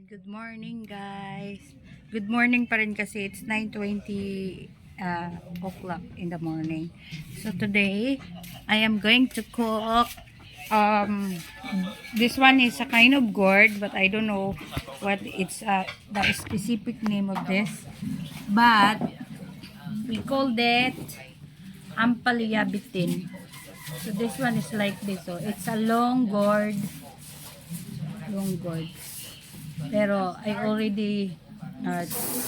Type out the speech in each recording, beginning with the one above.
Good morning guys. Good morning pa rin kasi it's 9:20 o'clock in the morning. So today I am going to cook this one is a kind of gourd but I don't know what it's the specific name of this. But we called it ampalaya bitin. So this one is like this. So it's a long gourd. Pero I already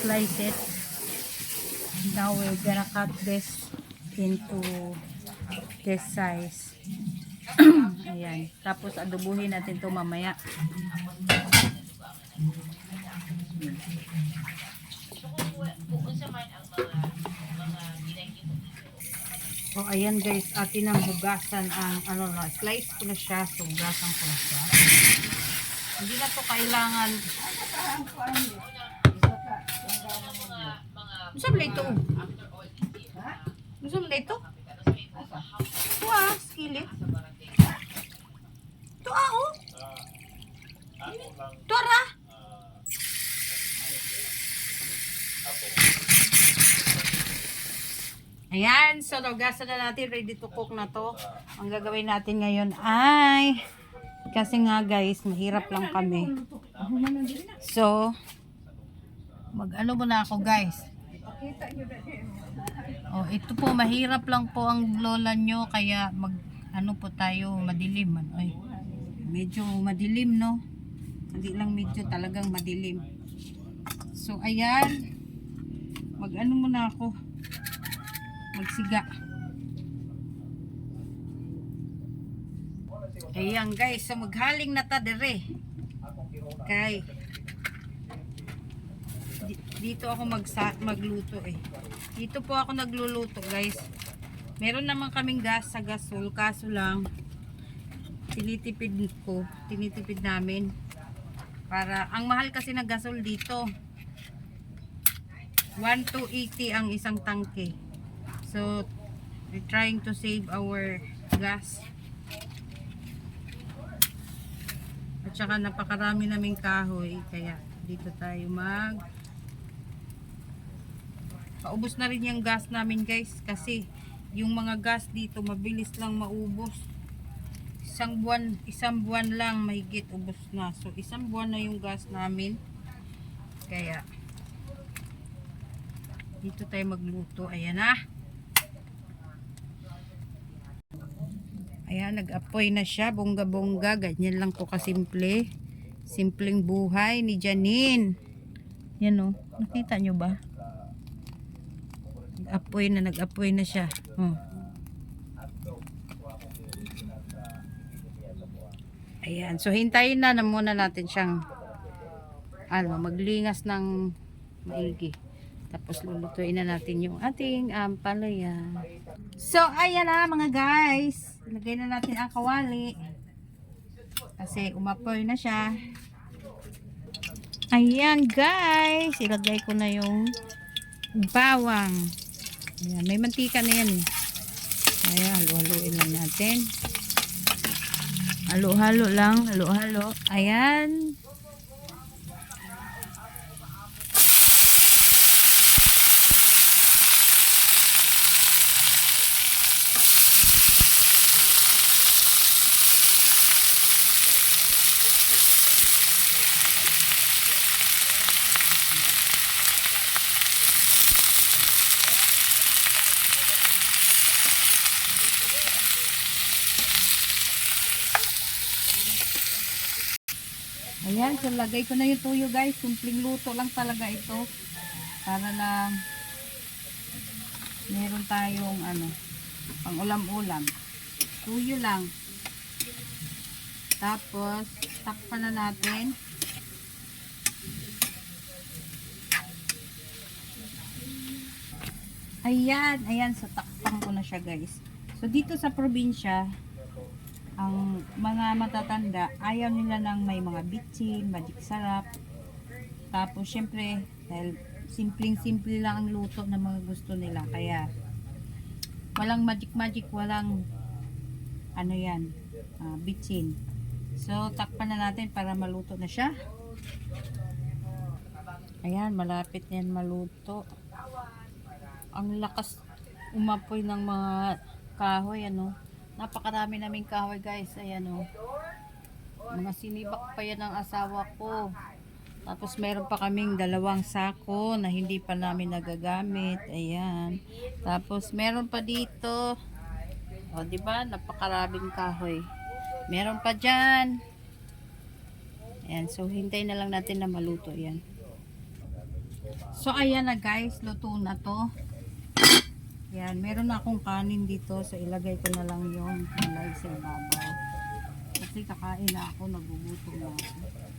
sliced it. Now we're gonna cut this into this size. Ayan. Tapos adobuhin natin to mamaya. So ayan guys, atin ang hugasan ang slice ko na siya, so hugasan ko na siya. Hindi na to kailangan. Masam na ito. Masam na ito. Ito skillet. Ito oh. Ito Ayan, so hugasan na natin, ready to cook na to. Ang gagawin natin ngayon ay kasi nga guys, mahirap lang kami. So, mag-ano muna ako guys. Oh, ito po, mahirap lang po ang lola nyo, kaya mag-ano po tayo, madilim. Ay, medyo madilim, no? Hindi lang medyo, talagang madilim. So, ayan. Mag-ano muna ako. Magsiga. Ayan guys, so maghaling na ta dire. Okay. Dito ako magluto eh. Dito po ako nagluluto guys. Meron naman kaming gas sa gasol, kaso lang tinitipid namin. Para ang mahal kasi ng gasol dito. 1,280 ang isang tangke. So we're trying to save our gas. At saka napakarami naming kahoy, kaya dito tayo paubos na rin yung gas namin guys, kasi yung mga gas dito mabilis lang maubos. Isang buwan lang mahigit ubos na. So isang buwan na yung gas namin, kaya dito tayo magluto. Ayan na. Ayan, nag-apoy na siya, bongga-bongga. Ganyan lang po kasimple. Simpleng buhay ni Janine. Yan o, nakita nyo ba? Nag-apoy na siya. Ayan, so hintayin na muna natin siyang maglingas ng maigi. Tapos lulutuin na natin yung ating ampalaya. So ayan na mga guys. Ilagay na natin ang kawali. Kasi umapoy na siya. Ayan guys. Ilagay ko na yung bawang. Ayan, may mantika na yan eh. Ayan, halo-haloin lang natin. Halo-halo lang. Halo-halo. Ayan. Ayan, so lagay ko na yung tuyo guys. Simpleng luto lang talaga ito. Para lang meron tayong pang ulam-ulam. Tuyo lang. Tapos, takpan na natin. Ayan, so takpan ko na siya guys. So dito sa probinsya, ang mga matatanda, ayaw nila ng may mga bitchin, magic sarap. Tapos syempre, dahil simpleng-simple lang ang luto na mga gusto nila. Kaya, walang magic, walang bitchin. So, takpan na natin para maluto na siya. Ayan, malapit na yan maluto. Ang lakas umapoy ng mga kahoy, ano. Napakarami naming kahoy, guys. Ayan, oh. Mga sinibak pa yan ng asawa ko. Tapos meron pa kaming 2 sako na hindi pa namin nagagamit. Ayan. Tapos meron pa dito. O, di ba? Napakaraming kahoy. Meron pa diyan. Ayan. So, hintay na lang natin na maluto yan. So, ayan na guys. Luto na to. Ayan. Meron na akong kanin dito. So, ilagay ko na lang yung kulay sa ibabaw. Kasi kakain na ako. Nagugutom na ako.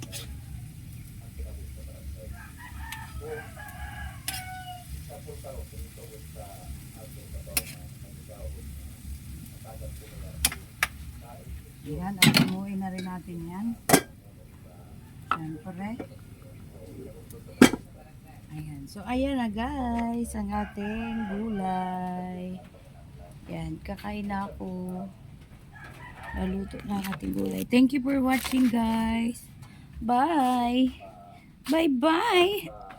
Ayan, at imuin na rin natin yan. Siyempre. Ayan. So, ayan na guys, ang ating gulay. Ayan, kakain na ako. Naluto na ang ating gulay. Thank you for watching guys. Bye! Bye-bye!